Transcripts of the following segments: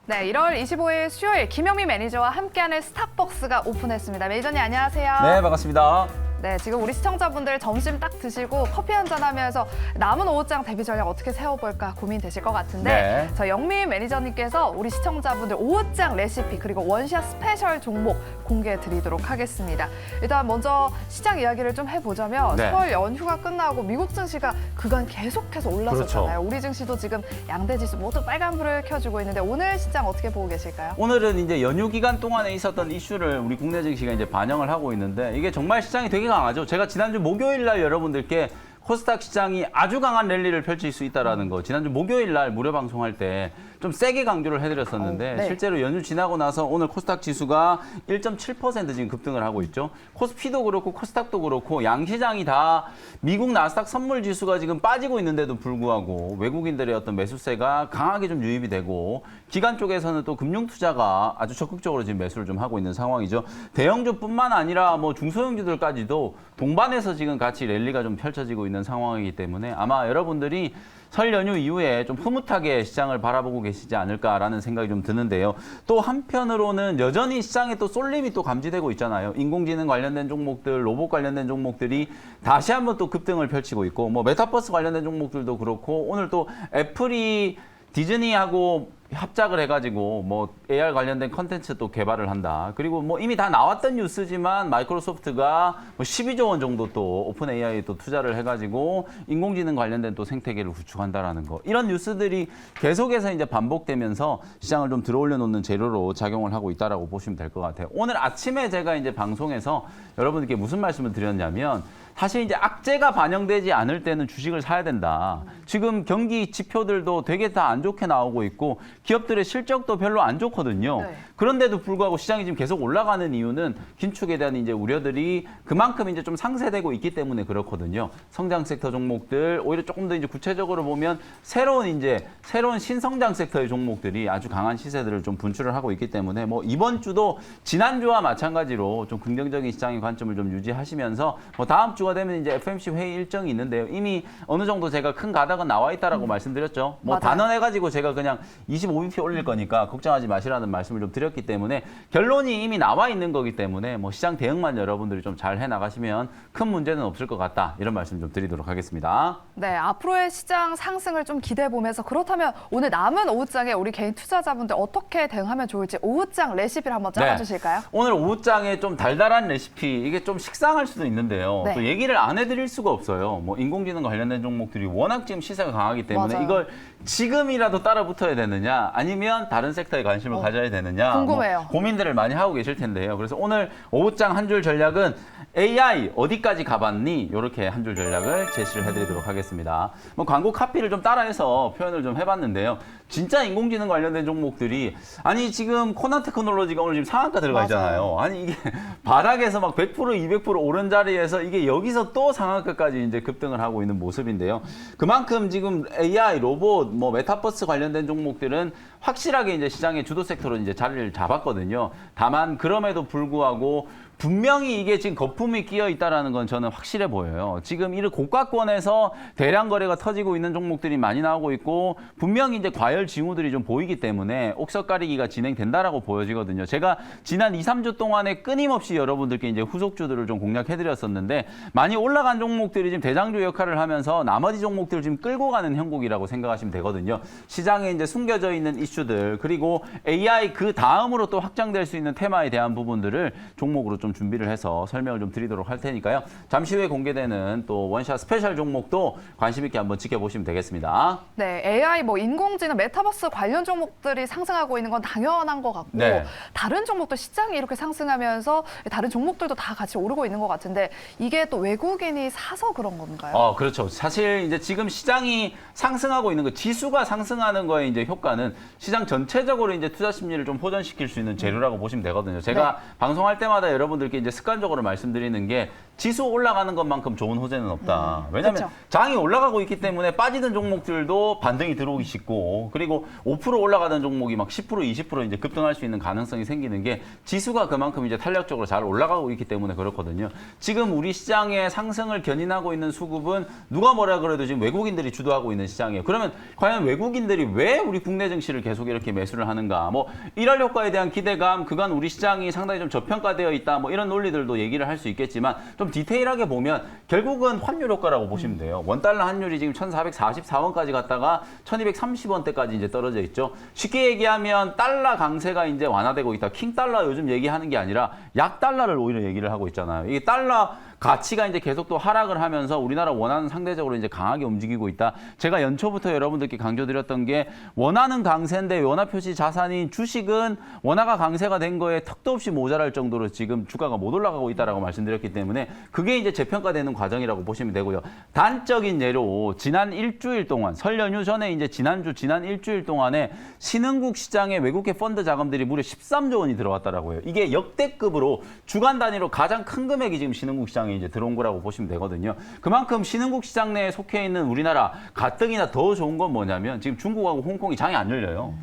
네, 1월 25일 수요일 김영미 매니저와 함께하는 스타벅스가 오픈했습니다. 매니저님 안녕하세요. 네, 반갑습니다. 네, 지금 우리 시청자분들 점심 딱 드시고 커피 한잔 하면서 남은 오후장 데뷔 전략 어떻게 세워볼까 고민되실 것 같은데 네. 저 영미 매니저님께서 우리 시청자분들 오후장 레시피 그리고 원샷 스페셜 종목 공개해 드리도록 하겠습니다. 일단 먼저 시장 이야기를 좀 해보자면 네. 설 연휴가 끝나고 미국 증시가 그간 계속해서 올랐었잖아요. 그렇죠. 우리 증시도 지금 양대 지수 모두 빨간불을 켜주고 있는데 오늘 시장 어떻게 보고 계실까요? 오늘은 이제 연휴 기간 동안에 있었던 이슈를 우리 국내 증시가 이제 반영을 하고 있는데 이게 정말 시장이 되게 강하죠. 제가 지난주 목요일 날 여러분들께 코스닥 시장이 아주 강한 랠리를 펼칠 수 있다라는 거 지난주 목요일 날 무료 방송할 때 좀 세게 강조를 해드렸었는데 네. 실제로 연휴 지나고 나서 오늘 코스닥 지수가 1.7% 지금 급등을 하고 있죠. 코스피도 그렇고 코스닥도 그렇고 양시장이 다 미국 나스닥 선물 지수가 지금 빠지고 있는데도 불구하고 외국인들의 어떤 매수세가 강하게 좀 유입이 되고 기관 쪽에서는 또 금융투자가 아주 적극적으로 지금 매수를 좀 하고 있는 상황이죠. 대형주뿐만 아니라 뭐 중소형주들까지도 동반해서 지금 같이 랠리가 좀 펼쳐지고 있는 상황이기 때문에 아마 여러분들이 설 연휴 이후에 좀 흐뭇하게 시장을 바라보고 계시지 않을까라는 생각이 좀 드는데요. 또 한편으로는 여전히 시장에 또 쏠림이 또 감지되고 있잖아요. 인공지능 관련된 종목들, 로봇 관련된 종목들이 다시 한번 또 급등을 펼치고 있고 뭐 메타버스 관련된 종목들도 그렇고 오늘 또 애플이 디즈니하고 합작을 해가지고 뭐 AR 관련된 컨텐츠 또 개발을 한다. 그리고 뭐 이미 다 나왔던 뉴스지만 마이크로소프트가 뭐 12조 원 정도 또 오픈 AI에 또 투자를 해가지고 인공지능 관련된 또 생태계를 구축한다라는 거. 이런 뉴스들이 계속해서 이제 반복되면서 시장을 좀 들어올려 놓는 재료로 작용을 하고 있다라고 보시면 될 것 같아요. 오늘 아침에 제가 이제 방송에서 여러분들께 무슨 말씀을 드렸냐면 사실 이제 악재가 반영되지 않을 때는 주식을 사야 된다. 지금 경기 지표들도 되게 다 안 좋게 나오고 있고 기업들의 실적도 별로 안 좋거든요. 네. 그런데도 불구하고 시장이 지금 계속 올라가는 이유는 긴축에 대한 이제 우려들이 그만큼 이제 좀 상쇄되고 있기 때문에 그렇거든요. 성장 섹터 종목들 오히려 조금 더 이제 구체적으로 보면 새로운 신성장 섹터의 종목들이 아주 강한 시세들을 좀 분출을 하고 있기 때문에 뭐 이번 주도 지난주와 마찬가지로 좀 긍정적인 시장의 관점을 좀 유지하시면서 뭐 다음 주가 되면 이제 FMC 회의 일정이 있는데요. 이미 어느 정도 제가 큰 가닥은 나와 있다라고 말씀드렸죠. 뭐 맞아요. 단언해가지고 제가 그냥 25bp 올릴 거니까 걱정하지 마시라는 말씀을 좀 드렸기 때문에 결론이 이미 나와 있는 거기 때문에 뭐 시장 대응만 여러분들이 좀 잘 해나가시면 큰 문제는 없을 것 같다. 이런 말씀 좀 드리도록 하겠습니다. 네, 앞으로의 시장 상승을 좀 기대해 보면서 그렇다면 오늘 남은 오후장에 우리 개인 투자자분들 어떻게 대응하면 좋을지 오후장 레시피를 한번 짜주실까요? 오늘 오후장에 좀 달달한 레시피 이게 좀 식상할 수도 있는데요. 네. 또 얘기를 안 해드릴 수가 없어요. 뭐 인공지능 관련된 종목들이 워낙 지금 시세가 강하기 때문에 맞아요. 이걸 지금이라도 따라 붙어야 되느냐 아니면 다른 섹터에 관심을 가져야 되느냐 궁금해요. 뭐 고민들을 많이 하고 계실 텐데요. 그래서 오늘 오후장 한 줄 전략은 AI 어디까지 가봤니? 이렇게 한 줄 전략을 제시를 해드리도록 하겠습니다. 뭐 광고 카피를 좀 따라해서 표현을 좀 해봤는데요. 진짜 인공지능 관련된 종목들이 아니 지금 코난 테크놀로지가 오늘 지금 상한가 들어가 있잖아요. 아니 이게 바닥에서 막 100% 200% 오른 자리에서 이게 여기서 또 상한가까지 이제 급등을 하고 있는 모습인데요. 그만큼 지금 AI, 로봇, 뭐 메타버스 관련된 종목들은 확실하게 이제 시장의 주도 섹터로 이제 자리를 잡았거든요. 다만 그럼에도 불구하고 분명히 이게 지금 거품이 끼어 있다라는 건 저는 확실해 보여요. 지금 이 고가권에서 대량 거래가 터지고 있는 종목들이 많이 나오고 있고 분명히 이제 과열 징후들이 좀 보이기 때문에 옥석 가리기가 진행된다라고 보여지거든요. 제가 지난 2, 3주 동안에 끊임없이 여러분들께 이제 후속주들을 좀 공략해 드렸었는데 많이 올라간 종목들이 지금 대장주 역할을 하면서 나머지 종목들을 지금 끌고 가는 형국이라고 생각하시면 되거든요. 시장에 이제 숨겨져 있는 이슈들 그리고 AI 그 다음으로 또 확장될 수 있는 테마에 대한 부분들을 종목으로 좀 준비를 해서 설명을 좀 드리도록 할 테니까요. 잠시 후에 공개되는 또 원샷 스페셜 종목도 관심 있게 한번 지켜보시면 되겠습니다. 네, AI, 뭐 인공지능, 메타버스 관련 종목들이 상승하고 있는 건 당연한 것 같고 네. 다른 종목도 시장이 이렇게 상승하면서 다른 종목들도 다 같이 오르고 있는 것 같은데 이게 또 외국인이 사서 그런 건가요? 그렇죠. 사실 이제 지금 시장이 상승하고 있는 거, 지수가 상승하는 거에 이제 효과는 시장 전체적으로 이제 투자 심리를 좀 호전시킬 수 있는 재료라고 보시면 되거든요. 제가 방송할 때마다 여러분들께 이제 습관적으로 말씀드리는 게 지수 올라가는 것만큼 좋은 호재는 없다. 왜냐하면 그쵸. 장이 올라가고 있기 때문에 빠지는 종목들도 반등이 들어오기 쉽고 그리고 5% 올라가던 종목이 막 10%, 20% 이제 급등할 수 있는 가능성이 생기는 게 지수가 그만큼 이제 탄력적으로 잘 올라가고 있기 때문에 그렇거든요. 지금 우리 시장의 상승을 견인하고 있는 수급은 누가 뭐라 그래도 지금 외국인들이 주도하고 있는 시장이에요. 그러면 과연 외국인들이 왜 우리 국내 증시를 계속 이렇게 매수를 하는가? 뭐 일할 효과에 대한 기대감, 그간 우리 시장이 상당히 좀 저평가되어 있다. 뭐 이런 논리들도 얘기를 할 수 있겠지만 좀 디테일하게 보면 결국은 환율 효과라고 보시면 돼요. 원달러 환율이 지금 1,444원까지 갔다가 1,230원대까지 이제 떨어져 있죠. 쉽게 얘기하면 달러 강세가 이제 완화되고 있다. 킹달러 요즘 얘기하는 게 아니라 약달러를 오히려 얘기를 하고 있잖아요. 이게 달러 가치가 이제 계속 또 하락을 하면서 우리나라 원화는 상대적으로 이제 강하게 움직이고 있다. 제가 연초부터 여러분들께 강조드렸던 게 원화는 강세인데 원화 표시 자산인 주식은 원화가 강세가 된 거에 턱도 없이 모자랄 정도로 지금 주가가 못 올라가고 있다라고 말씀드렸기 때문에 그게 이제 재평가되는 과정이라고 보시면 되고요. 단적인 예로 지난 일주일 동안 설 연휴 전에 이제 지난 일주일 동안에 신흥국 시장에 외국계 펀드 자금들이 무려 13조 원이 들어왔다라고요. 이게 역대급으로 주간 단위로 가장 큰 금액이 지금 신흥국 시장에 이제 들어온 거라고 보시면 되거든요. 그만큼 신흥국 시장 내에 속해 있는 우리나라 가뜩이나 더 좋은 건 뭐냐면 지금 중국하고 홍콩이 장이 안 열려요.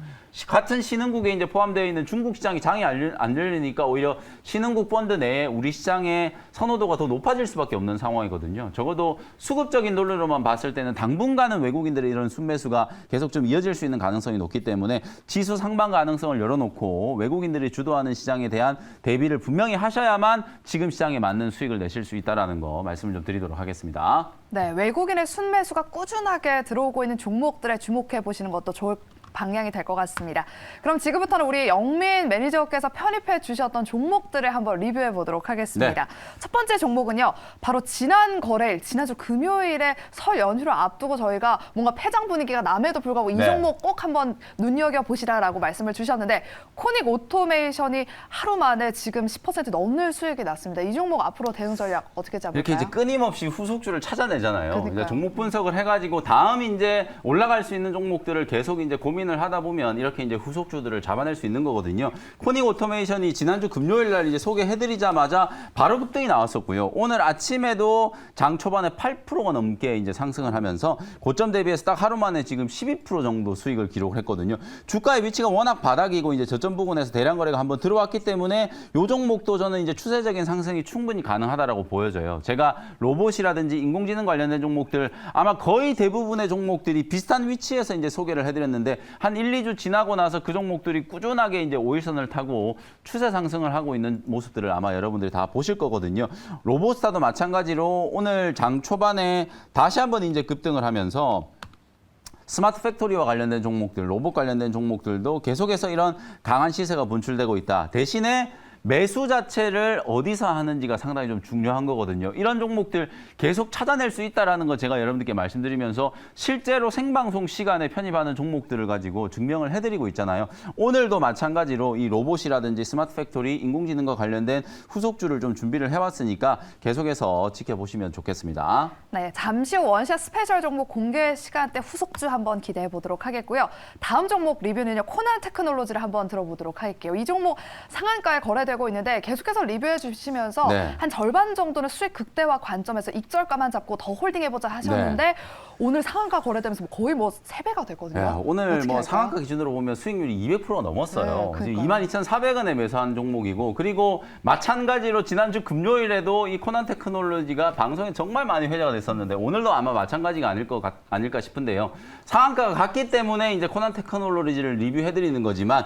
같은 신흥국에 이제 포함되어 있는 중국 시장이 장이 안 열리니까 오히려 신흥국 펀드 내에 우리 시장의 선호도가 더 높아질 수밖에 없는 상황이거든요. 적어도 수급적인 논리로만 봤을 때는 당분간은 외국인들의 이런 순매수가 계속 좀 이어질 수 있는 가능성이 높기 때문에 지수 상방 가능성을 열어놓고 외국인들이 주도하는 시장에 대한 대비를 분명히 하셔야만 지금 시장에 맞는 수익을 내실 수 있다는 거 말씀을 좀 드리도록 하겠습니다. 네, 외국인의 순매수가 꾸준하게 들어오고 있는 종목들에 주목해 보시는 것도 좋을 방향이 될 것 같습니다. 그럼 지금부터는 우리 영민 매니저께서 편입해 주셨던 종목들을 한번 리뷰해 보도록 하겠습니다. 네. 첫 번째 종목은요. 바로 지난 거래일, 지난주 금요일에 설 연휴를 앞두고 저희가 뭔가 패장 분위기가 남에도 불구하고 이 네. 종목 꼭 한번 눈여겨보시라라고 말씀을 주셨는데 코닉 오토메이션이 하루 만에 지금 10% 넘는 수익이 났습니다. 이 종목 앞으로 대응 전략 어떻게 잡을까요? 이렇게 이제 끊임없이 후속주를 찾아내잖아요. 그러니까요. 이제 종목 분석을 해가지고 다음 이제 올라갈 수 있는 종목들을 계속 이제 고민을 하다 보면 이렇게 이제 후속주들을 잡아낼 수 있는 거거든요. 코닉 오토메이션이 지난주 금요일 날 이제 소개해드리자마자 바로 급등이 나왔었고요. 오늘 아침에도 장 초반에 8%가 넘게 이제 상승을 하면서 고점 대비해서 딱 하루 만에 지금 12% 정도 수익을 기록을 했거든요. 주가의 위치가 워낙 바닥이고 이제 저점 부근에서 대량 거래가 한번 들어왔기 때문에 이 종목도 저는 이제 추세적인 상승이 충분히 가능하다라고 보여져요. 제가 로봇이라든지 인공지능 관련된 종목들 아마 거의 대부분의 종목들이 비슷한 위치에서 이제 소개를 해드렸는데 한 1, 2주 지나고 나서 그 종목들이 꾸준하게 이제 5일선을 타고 추세 상승을 하고 있는 모습들을 아마 여러분들이 다 보실 거거든요. 로봇스타도 마찬가지로 오늘 장 초반에 다시 한번 이제 급등을 하면서 스마트 팩토리와 관련된 종목들, 로봇 관련된 종목들도 계속해서 이런 강한 시세가 분출되고 있다. 대신에 매수 자체를 어디서 하는지가 상당히 좀 중요한 거거든요. 이런 종목들 계속 찾아낼 수 있다는 거 제가 여러분들께 말씀드리면서 실제로 생방송 시간에 편입하는 종목들을 가지고 증명을 해드리고 있잖아요. 오늘도 마찬가지로 이 로봇이라든지 스마트 팩토리, 인공지능과 관련된 후속주를 좀 준비를 해왔으니까 계속해서 지켜보시면 좋겠습니다. 네, 잠시 후 원샷 스페셜 종목 공개 시간대 후속주 한번 기대해 보도록 하겠고요. 다음 종목 리뷰는요. 코난 테크놀로지를 한번 들어보도록 할게요. 이 종목 상한가에 거래되고 있는데 계속해서 리뷰해 주시면서 네. 한 절반 정도는 수익 극대화 관점에서 익절가만 잡고 더 홀딩해보자 하셨는데 오늘 상한가 거래되면서 거의 뭐 3배가 됐거든요. 야, 오늘 어떻게 뭐 할까요? 상한가 기준으로 보면 수익률이 200%가 넘었어요. 네, 지금 그러니까요. 22,400원에 매수한 종목이고 그리고 마찬가지로 지난주 금요일에도 이 코난 테크놀로지가 방송에 정말 많이 회자가 됐었는데 오늘도 아마 마찬가지가 아닐까 싶은데요. 상한가가 같기 때문에 이제 코난 테크놀로지를 리뷰해드리는 거지만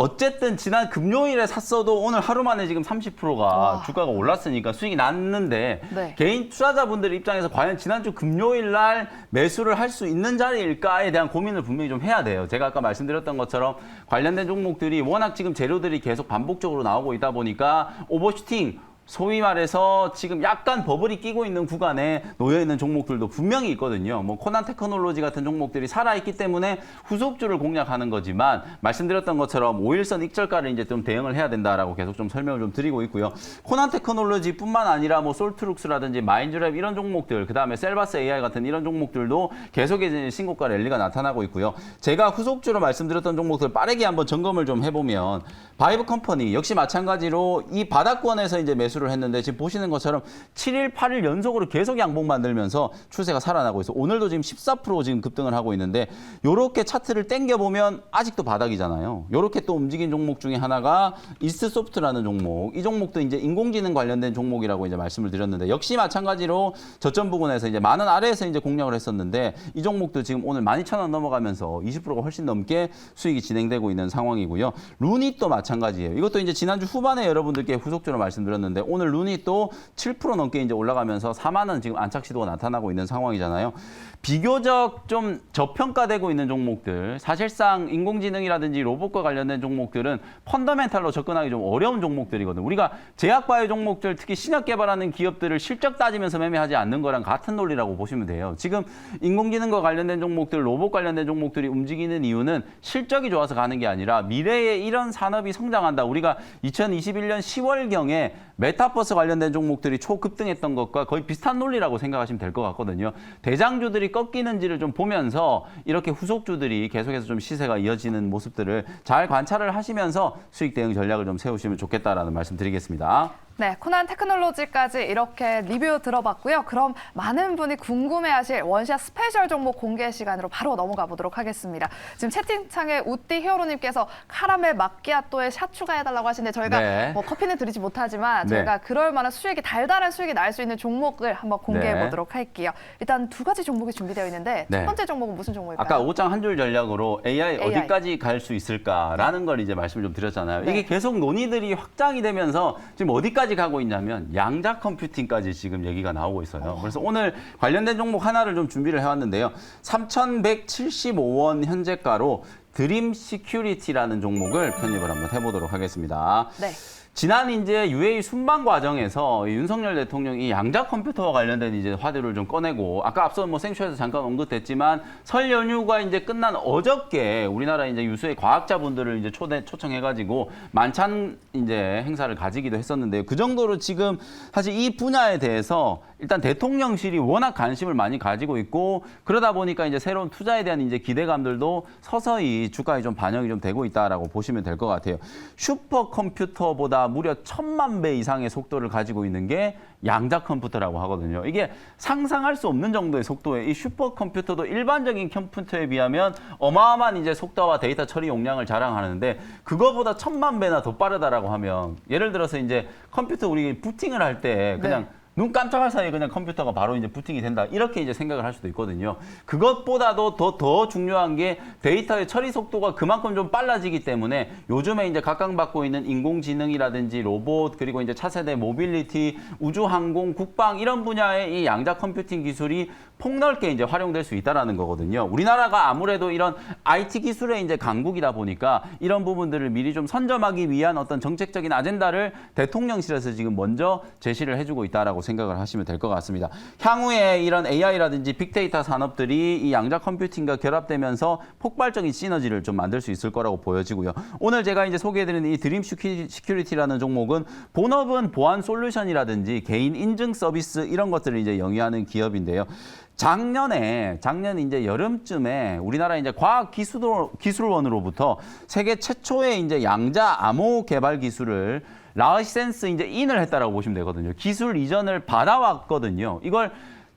어쨌든 지난 금요일에 샀어도 오늘 하루 만에 지금 30%가 와. 주가가 올랐으니까 수익이 났는데 네. 개인 투자자분들 입장에서 과연 지난주 금요일 날 매수를 할 수 있는 자리일까에 대한 고민을 분명히 좀 해야 돼요. 제가 아까 말씀드렸던 것처럼 관련된 종목들이 워낙 지금 재료들이 계속 반복적으로 나오고 있다 보니까 오버슈팅 소위 말해서 지금 약간 버블이 끼고 있는 구간에 놓여있는 종목들도 분명히 있거든요. 뭐 코난 테크놀로지 같은 종목들이 살아있기 때문에 후속주를 공략하는 거지만 말씀드렸던 것처럼 5일선 익절가를 이제 좀 대응을 해야 된다라고 계속 좀 설명을 좀 드리고 있고요. 코난 테크놀로지뿐만 아니라 뭐 솔트룩스라든지 마인드랩 이런 종목들, 그다음에 셀바스 AI 같은 이런 종목들도 계속해서 신고가 랠리가 나타나고 있고요. 제가 후속주로 말씀드렸던 종목들 빠르게 한번 점검을 좀 해보면 바이브 컴퍼니 역시 마찬가지로 이 바닥권에서 이제 매수를 매수를 했는데 지금 보시는 것처럼 7일, 8일 연속으로 계속 양봉 만들면서 추세가 살아나고 있어. 오늘도 지금 14% 지금 급등을 하고 있는데 요렇게 차트를 당겨보면 아직도 바닥이잖아요. 요렇게 또 움직인 종목 중에 하나가 이스트소프트라는 종목. 이 종목도 이제 인공지능 관련된 종목이라고 이제 말씀을 드렸는데 역시 마찬가지로 저점 부근에서 이제 10,000원 아래에서 이제 공략을 했었는데 이 종목도 지금 오늘 12,000원 넘어가면서 20%가 훨씬 넘게 수익이 진행되고 있는 상황이고요. 루닛도 마찬가지예요. 이것도 이제 지난주 후반에 여러분들께 후속적으로 말씀드렸는데 오늘 루닛도 7% 넘게 이제 올라가면서 4만 원 지금 안착 시도가 나타나고 있는 상황이잖아요. 비교적 좀 저평가되고 있는 종목들, 사실상 인공지능이라든지 로봇과 관련된 종목들은 펀더멘탈로 접근하기 좀 어려운 종목들이거든요. 우리가 제약바이오 종목들, 특히 신약 개발하는 기업들을 실적 따지면서 매매하지 않는 거랑 같은 논리라고 보시면 돼요. 지금 인공지능과 관련된 종목들, 로봇 관련된 종목들이 움직이는 이유는 실적이 좋아서 가는 게 아니라 미래에 이런 산업이 성장한다. 우리가 2021년 10월경에 메타버스 관련된 종목들이 초급등했던 것과 거의 비슷한 논리라고 생각하시면 될 것 같거든요. 대장주들이 꺾이는지를 좀 보면서 이렇게 후속주들이 계속해서 좀 시세가 이어지는 모습들을 잘 관찰을 하시면서 수익 대응 전략을 좀 세우시면 좋겠다라는 말씀 드리겠습니다. 네, 코난 테크놀로지까지 이렇게 리뷰 들어봤고요. 그럼 많은 분이 궁금해하실 원샷 스페셜 종목 공개 시간으로 바로 넘어가 보도록 하겠습니다. 지금 채팅창에 우띠 히어로님께서 카라멜 마끼아또에 샷 추가해달라고 하시는데 저희가 네. 뭐 커피는 드리지 못하지만 네. 저희가 그럴 만한 수익이 달달한 수익이 날 수 있는 종목을 한번 공개해 네. 보도록 할게요. 일단 두 가지 종목이 준비되어 있는데 네. 첫 번째 종목은 무슨 종목일까요? 아까 5장 한 줄 전략으로 AI AI. 어디까지 갈 수 있을까라는 걸 이제 말씀을 좀 드렸잖아요. 네. 이게 계속 논의들이 확장이 되면서 지금 어디까지 가고 있냐면 양자 컴퓨팅까지 지금 얘기가 나오고 있어요. 그래서 오늘 관련된 종목 하나를 좀 준비를 해왔는데요. 3,175원 현재가로 드림 시큐리티라는 종목을 편입을 한번 해보도록 하겠습니다. 네. 지난 이제 UAE 순방 과정에서 윤석열 대통령이 양자 컴퓨터와 관련된 이제 화두를 좀 꺼내고 아까 앞서 뭐 생쇼에서 잠깐 언급됐지만 설 연휴가 이제 끝난 어저께 우리나라 이제 유수의 과학자분들을 이제 초청해가지고 만찬 이제 행사를 가지기도 했었는데요. 그 정도로 지금 사실 이 분야에 대해서 일단 대통령실이 워낙 관심을 많이 가지고 있고 그러다 보니까 이제 새로운 투자에 대한 이제 기대감들도 서서히 주가에 좀 반영이 좀 되고 있다라고 보시면 될 것 같아요. 슈퍼컴퓨터보다 무려 1,000만 배 이상의 속도를 가지고 있는 게 양자 컴퓨터라고 하거든요. 이게 상상할 수 없는 정도의 속도에 이 슈퍼컴퓨터도 일반적인 컴퓨터에 비하면 어마어마한 이제 속도와 데이터 처리 용량을 자랑하는데 그거보다 1,000만 배나 더 빠르다라고 하면 예를 들어서 이제 컴퓨터 우리 부팅을 할 때 그냥 눈 깜짝할 사이에 그냥 컴퓨터가 바로 이제 부팅이 된다. 이렇게 이제 생각을 할 수도 있거든요. 그것보다도 더 중요한 게 데이터의 처리 속도가 그만큼 좀 빨라지기 때문에 요즘에 이제 각광받고 있는 인공지능이라든지 로봇 그리고 이제 차세대 모빌리티, 우주항공, 국방 이런 분야의 이 양자 컴퓨팅 기술이 폭넓게 이제 활용될 수 있다라는 거거든요. 우리나라가 아무래도 이런 IT 기술의 이제 강국이다 보니까 이런 부분들을 미리 좀 선점하기 위한 어떤 정책적인 아젠다를 대통령실에서 지금 먼저 제시를 해주고 있다라고 생각을 하시면 될 것 같습니다. 향후에 이런 AI라든지 빅데이터 산업들이 이 양자 컴퓨팅과 결합되면서 폭발적인 시너지를 좀 만들 수 있을 거라고 보여지고요. 오늘 제가 이제 소개해드리는 이 드림 시큐리티라는 종목은 본업은 보안 솔루션이라든지 개인 인증 서비스 이런 것들을 이제 영위하는 기업인데요. 작년에 이제 여름쯤에 우리나라 이제 과학기술원으로부터 세계 최초의 이제 양자 암호 개발 기술을 라이센스 이제 인을 했다라고 보시면 되거든요. 기술 이전을 받아왔거든요. 이걸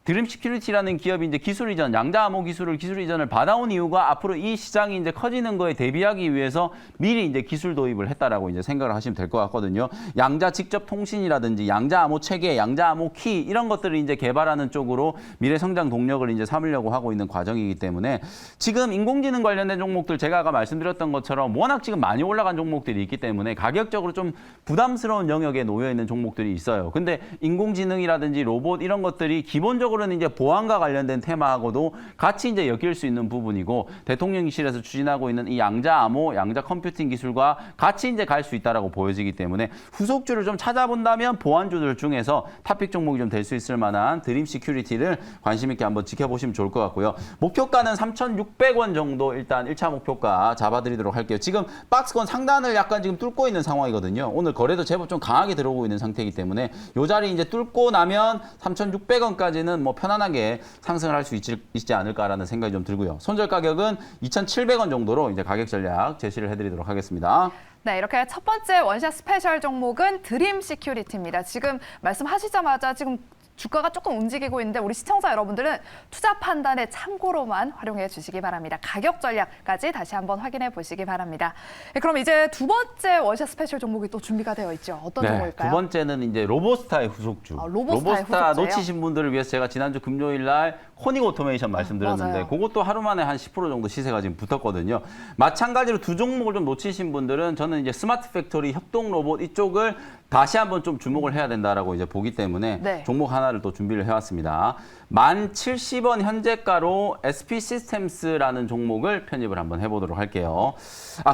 드림 시큐리티라는 기업이 이제 기술 이전, 양자 암호 기술 이전을 받아온 이유가 앞으로 이 시장이 이제 커지는 거에 대비하기 위해서 미리 이제 기술 도입을 했다라고 이제 생각을 하시면 될 것 같거든요. 양자 직접 통신이라든지 양자 암호 체계, 양자 암호 키 이런 것들을 이제 개발하는 쪽으로 미래 성장 동력을 이제 삼으려고 하고 있는 과정이기 때문에 지금 인공지능 관련된 종목들 제가 아까 말씀드렸던 것처럼 워낙 지금 많이 올라간 종목들이 있기 때문에 가격적으로 좀 부담스러운 영역에 놓여 있는 종목들이 있어요. 근데 인공지능이라든지 로봇 이런 것들이 기본적으로 는 이제 보안과 관련된 테마하고도 같이 이제 엮일 수 있는 부분이고 대통령실에서 추진하고 있는 이 양자 암호, 양자 컴퓨팅 기술과 같이 이제 갈 수 있다라고 보여지기 때문에 후속주를 좀 찾아본다면 보안주들 중에서 탑픽 종목이 좀 될 수 있을 만한 드림 시큐리티를 관심 있게 한번 지켜보시면 좋을 것 같고요. 목표가는 3,600원 정도 일단 1차 목표가 잡아드리도록 할게요. 지금 박스권 상단을 약간 지금 뚫고 있는 상황이거든요. 오늘 거래도 제법 좀 강하게 들어오고 있는 상태이기 때문에 이 자리 이제 뚫고 나면 3,600원까지는 뭐 편안하게 상승을 할 수 있지 않을까라는 생각이 좀 들고요. 손절 가격은 2,700원 정도로 이제 가격 전략 제시를 해드리도록 하겠습니다. 네, 이렇게 첫 번째 원샷 스페셜 종목은 드림 시큐리티입니다. 지금 말씀하시자마자 지금 주가가 조금 움직이고 있는데 우리 시청자 여러분들은 투자 판단에 참고로만 활용해 주시기 바랍니다. 가격 전략까지 다시 한번 확인해 보시기 바랍니다. 네, 그럼 이제 두 번째 원샷 스페셜 종목이 또 준비가 되어 있죠. 어떤 종목일까요? 두 번째는 이제 로보스타의 후속주. 로보스타의 로보스타 후속주예요? 놓치신 분들을 위해서 제가 지난주 금요일 날 코닉 오토메이션 말씀드렸는데 맞아요. 그것도 하루 만에 한 10% 정도 시세가 지금 붙었거든요. 마찬가지로 두 종목을 좀 놓치신 분들은 저는 이제 스마트 팩토리, 협동 로봇 이쪽을 다시 한번 좀 주목을 해야 된다라고 이제 보기 때문에 네. 종목 하나를 또 준비를 해왔습니다. 1070원 현재가로 SP 시스템스라는 종목을 편입을 한번 해보도록 할게요.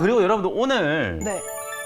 그리고 여러분들 오늘 네.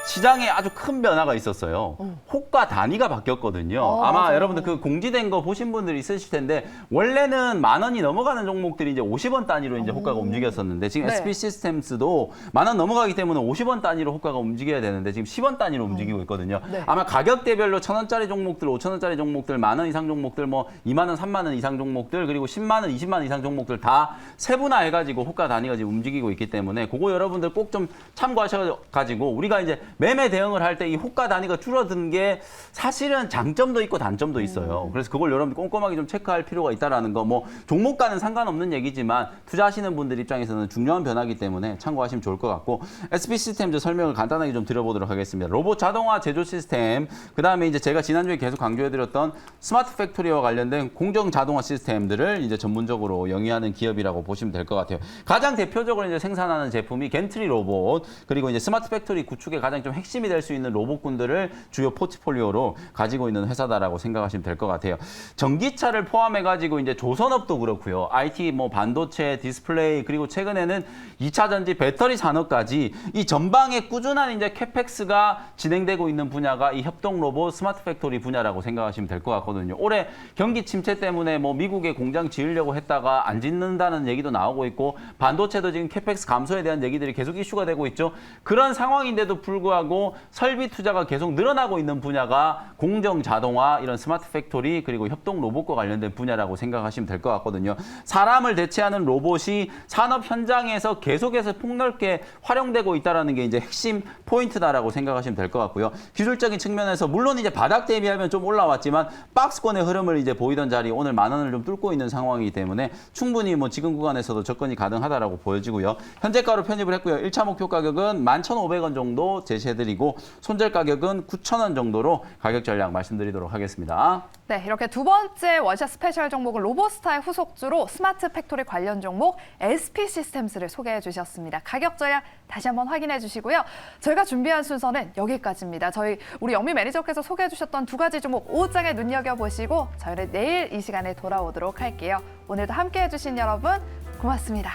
시장에 아주 큰 변화가 있었어요. 호가 단위가 바뀌었거든요. 아마 맞아요. 여러분들 그 공지된 거 보신 분들이 있으실 텐데 원래는 10,000원이 넘어가는 종목들이 이제 50원 단위로 이제 호가가 움직였었는데 지금 네. SP 시스템스도 10,000원 넘어가기 때문에 50원 단위로 호가가 움직여야 되는데 지금 10원 단위로 움직이고 있거든요. 네. 아마 가격대별로 1,000원짜리 종목들, 5,000원짜리 종목들, 10,000원 이상 종목들, 뭐 20,000원, 30,000원 이상 종목들, 그리고 100,000원, 200,000원 이상 종목들 다 세분화해가지고 호가 단위가 지금 움직이고 있기 때문에 그거 여러분들 꼭 좀 참고하셔가지고 우리가 이제 매매 대응을 할 때 이 호가 단위가 줄어든 게 사실은 장점도 있고 단점도 있어요. 그래서 그걸 여러분 꼼꼼하게 좀 체크할 필요가 있다라는 거. 뭐 종목과는 상관없는 얘기지만 투자하시는 분들 입장에서는 중요한 변화이기 때문에 참고하시면 좋을 것 같고 SP 시스템 설명을 간단하게 좀 드려보도록 하겠습니다. 로봇 자동화 제조 시스템, 그다음에 이제 제가 지난주에 계속 강조해드렸던 스마트 팩토리와 관련된 공정 자동화 시스템들을 이제 전문적으로 영위하는 기업이라고 보시면 될 것 같아요. 가장 대표적으로 이제 생산하는 제품이 겐트리 로봇, 그리고 이제 스마트 팩토리 구축에 가장 좀 핵심이 될 수 있는 로봇군들을 주요 포트폴리오로 가지고 있는 회사다라고 생각하시면 될 것 같아요. 전기차를 포함해가지고 이제 조선업도 그렇고요. IT, 뭐 반도체, 디스플레이, 그리고 최근에는 2차 전지, 배터리 산업까지 이 전방에 꾸준한 이제 캐펙스가 진행되고 있는 분야가 이 협동 로봇, 스마트 팩토리 분야라고 생각하시면 될 것 같거든요. 올해 경기 침체 때문에 뭐 미국에 공장 지으려고 했다가 안 짓는다는 얘기도 나오고 있고 반도체도 지금 캐펙스 감소에 대한 얘기들이 계속 이슈가 되고 있죠. 그런 상황인데도 불구하고 설비 투자가 계속 늘어나고 있는 분야가 공정 자동화, 이런 스마트 팩토리, 그리고 협동 로봇과 관련된 분야라고 생각하시면 될 것 같거든요. 사람을 대체하는 로봇이 산업 현장에서 계속해서 폭넓게 활용되고 있다는 게 이제 핵심 포인트다라고 생각하시면 될 것 같고요. 기술적인 측면에서 물론 이제 바닥 대비하면 좀 올라왔지만 박스권의 흐름을 이제 보이던 자리 오늘 10,000원을 좀 뚫고 있는 상황이기 때문에 충분히 뭐 지금 구간에서도 접근이 가능하다라고 보여지고요. 현재가로 편입을 했고요. 1차 목표 가격은 11,500원 정도 제시해드리고 손절 가격은 9,000원 정도로 가격 전략 말씀드리도록 하겠습니다. 네, 이렇게 두 번째 원샷 스페셜 종목은 로보스타의 후속주로 스마트 팩토리 관련 종목 SP 시스템스를 소개해 주셨습니다. 가격 전략 다시 한번 확인해 주시고요. 저희가 준비한 순서는 여기까지입니다. 우리 영미 매니저께서 소개해 주셨던 두 가지 종목 오후장에 눈여겨보시고 저희는 내일 이 시간에 돌아오도록 할게요. 오늘도 함께해 주신 여러분 고맙습니다.